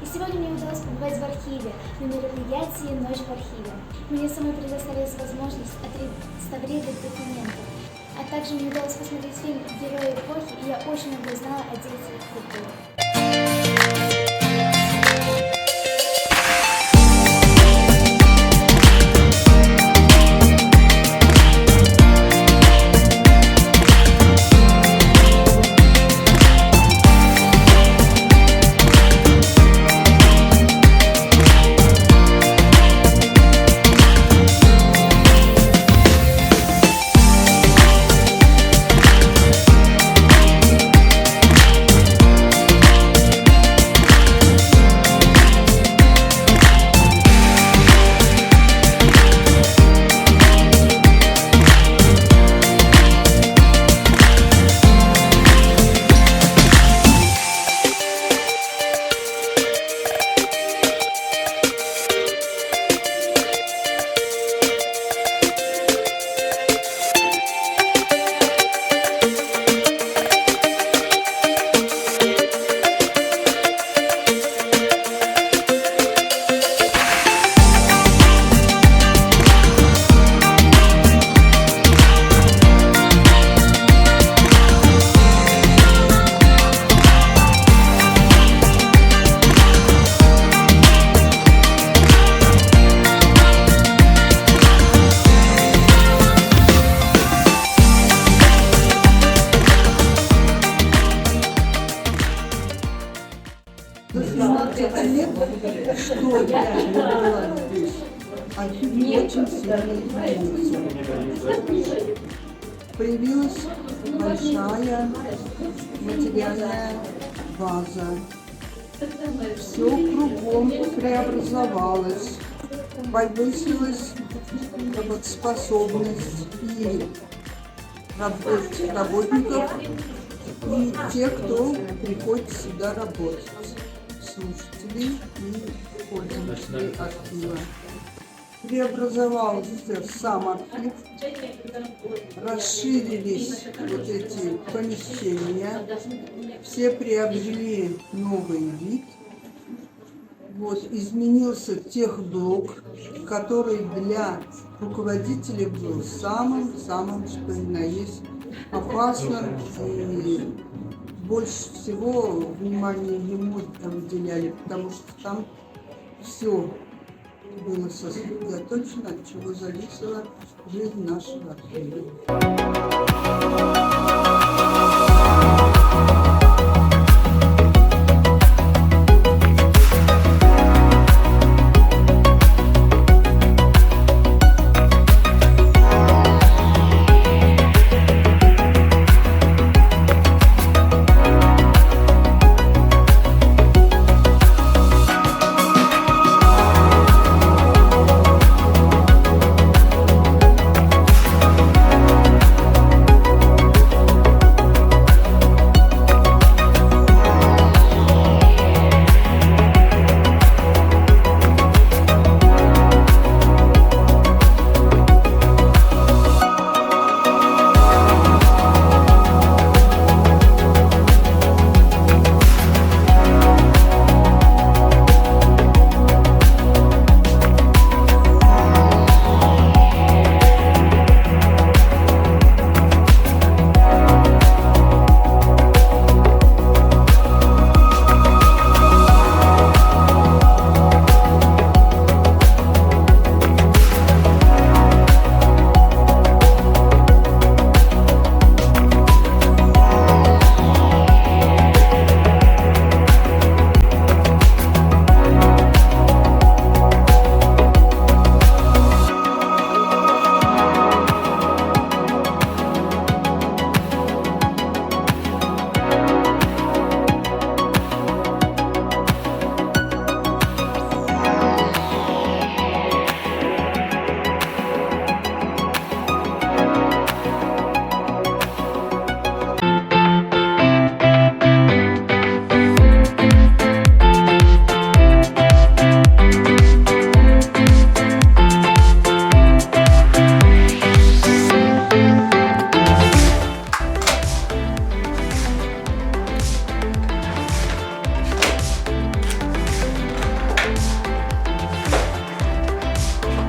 И сегодня мне удалось побывать в архиве на мероприятии «Ночь в архиве». Мне самой предоставилась возможность отреставрировать документы. А также мне удалось посмотреть фильм «Герои эпохи», и я очень много узнала о деятелях культуры. Что я была здесь? Архив очень сильно изменился. Появилась большая материальная база. Все кругом преобразовалось. Повысилась работоспособность и работников, и тех, кто приходит сюда работать. Слушателей и пользователей архива. Преобразовался сам архив, расширились вот эти помещения, все приобрели новый вид. Вот, изменился техблок, который для руководителей был самым, что ни на есть, опасным, и больше всего внимания ему там уделяли, потому что там все было сосредоточено, от чего зависела жизнь нашего архива.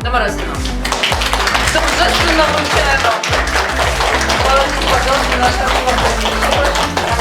Торжественно. Торжественно вручаем вам. Молодец, пожалуйста, наша